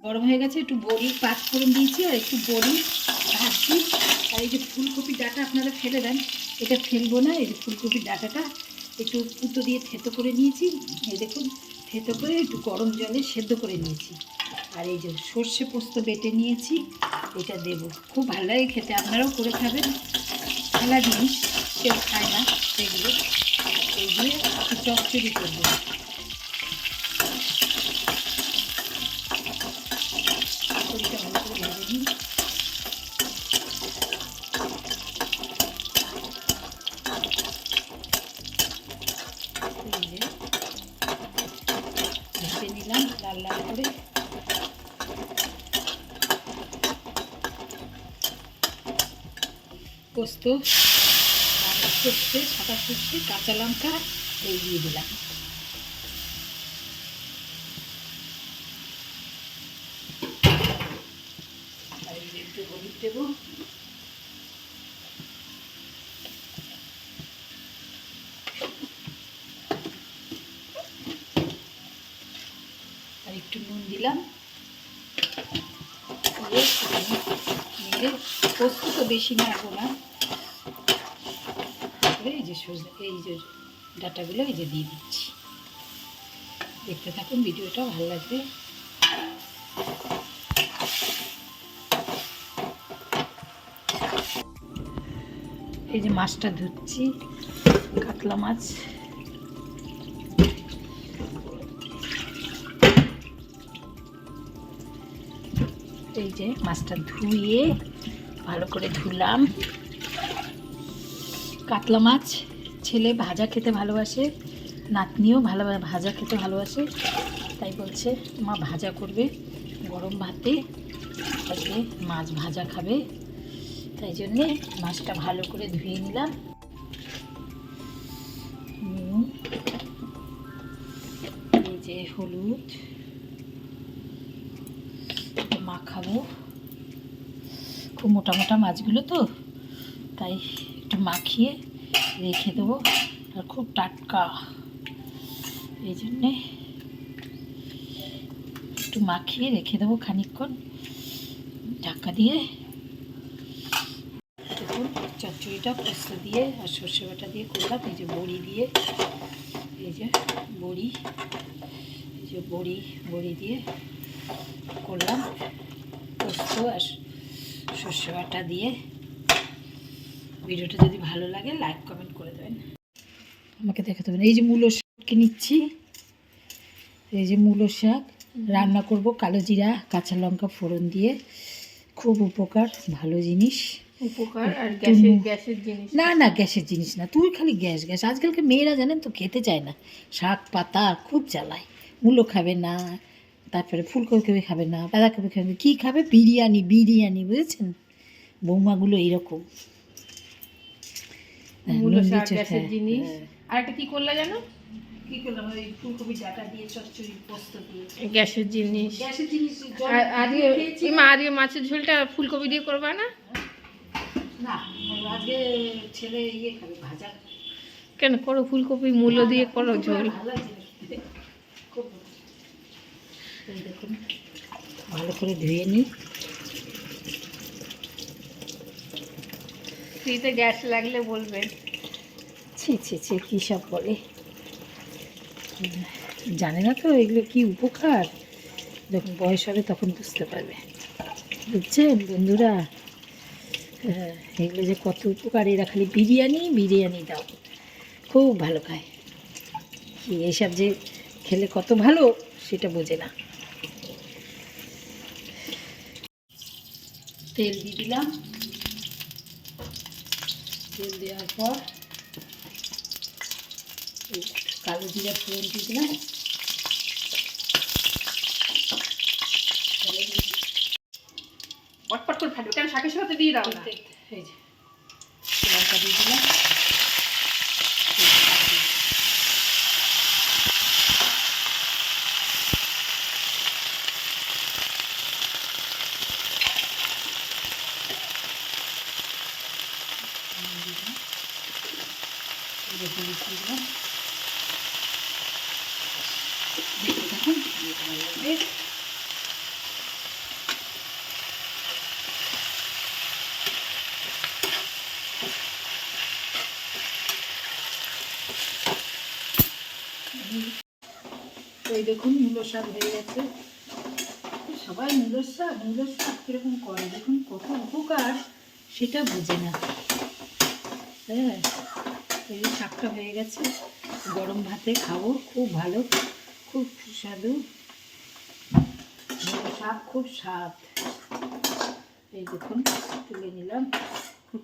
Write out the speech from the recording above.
গরম হয়ে গেছে, একটু বড়ি পাঁচ ফোড়ন দিয়েছি আর একটু বড়ি ভাজছি। আর এই যে ফুলকপির ডাঁটা আপনারা ফেলে দেন, এটা ফেলবো না। এই যে ফুলকপির ডাঁটাটা একটু পুতো দিয়ে থেতো করে নিয়েছি, এই দেখুন থেতো করে একটু গরম জলে সেদ্ধ করে নিয়েছি। আর এই যে সর্ষে পোস্ত বেটে নিয়েছি, এটা দেব। খুব ভালো লাগে খেতে, আপনারাও করে খাবেন। খেলা জিনিস, কেউ খায় না সেগুলো। এইগুলো একটু চচ্চড়ি করবো। তরকারিটা ভালো করে ভেজে নিই। ভেজে নিলাম লাল লাল করে। পোস্ত আর সর্ষে, সাদা সর্ষে, কাঁচা লঙ্কা এই দিয়ে দিলাম। আর একটু হলুদ দেবো। আর একটু নুন দিলাম। নিলে পোস্ত তো বেশি নাড়বো না। এই যে ডাঁটাগুলো এই যে দিয়ে দিচ্ছি। দেখতে থাকুন, ভিডিওটা ভালো লাগবে। এই যে মাছটা ধুচ্ছি, কাতলা মাছ। এই যে মাছটা ধুয়ে ভালো করে ধুলাম। কাতলা মাছ ছেলে ভাজা খেতে ভালোবাসে, নাতনিও ভাজা খেতে ভালোবাসে, তাই বলছে মা ভাজা করবে গরম ভাতে, আজকে মাছ ভাজা খাবে। তাই জন্যে মাছটা ভালো করে ধুয়ে নিলাম। এই যে হলুদ মাখাবো। খুব মোটা মোটা মাছগুলো তো, তাই একটু মাখিয়ে রেখে দেবো। আর খুব টাটকা, এই জন্যে একটু মাখিয়ে রেখে দেবো খানিকক্ষণ ঢাকা দিয়ে। দেখুন চচ্চড়িটা পোস্ত দিয়ে আর সর্ষে বাটা দিয়ে করলাম। এই যে বড়ি দিয়ে, এই যে বড়ি, এই যে বড়ি দিয়ে করলাম পোস্ত আর সর্ষে বাটা দিয়ে। ভিডিওটা যদি ভালো লাগে লাইক কমেন্ট করে দেবেন, আমাকে দেখাতে হবে। এই যে মূলো শাককে নিচ্ছি, এই যে মূলো শাক রান্না করব কালো জিরা কাঁচা লঙ্কা ফোড়ন দিয়ে। খুব উপকার, ভালো জিনিস। উপকার আর গ্যাসের জিনিস না, না গ্যাসের জিনিস না। তুই খালি গ্যাস গ্যাস। আজকালকে মেয়েরা জানেন তো খেতে চায় না, শাক পাতা খুব জ্বালায়। মূলো খাবে না, তারপরে ফুলকপি খাবে না, বাঁধাকপি খাবে না, কী খাবে? বিরিয়ানি বিরিয়ানি, বুঝেছেন? বৌমাগুলো এইরকম। মূলো শাক গ্যাসের জিনিস। আর একটা কি করলা জানো? কি করলাম? ওই ফুলকপি ডাটা দিয়ে চচ্চড়ি পোস্ত দিয়ে। গ্যাসের জিনিস, গ্যাসের জিনিস। আজকে মাছের ঝোলটা ফুলকপি দিয়ে করবা না? না, আজকে ছেলে খাবে ভাজা। কেন করো, ফুলকপি মূলো দিয়ে করো ঝোল। দেখুন ভালো করে ধুয়ে নিই। ফ্রিতে গ্যাস লাগলে বলবেন। ছি ছি ছি, কী সব বলে, জানে না তো এগুলো কি উপকার। যখন বয়স হবে তখন বুঝতে পারবে, বুঝছেন বন্ধুরা? এগুলো যে কত উপকার। এরা খালি বিরিয়ানি বিরিয়ানি দাও, খুব ভালো খায়। কি এইসব যে খেলে কত ভালো সেটা বোঝে না। তেল দিয়ে দিলাম। তেল দেওয়ার পর কালো জিরা ফোড়ন দিয়ে দিলাম। পটপট করে ফাটবে, কেন শাকের সাথে দিয়ে দাও না? এই যে লঙ্কা দিয়ে দিলাম। দেখতে থাকুন, ভালো লাগবে। এই দেখুন মূলো শাক হয়ে গেছে। সবাই মূলো শাক কীরকম করে, দেখুন কত উপকার সেটা বোঝে না। হ্যাঁ, এই যে শাকটা হয়ে গেছে, গরম ভাতে খাবো, খুব ভালো, খুব সুস্বাদু মূলো শাক, খুব স্বাদ। এই দেখুন তুলে নিলাম, খুব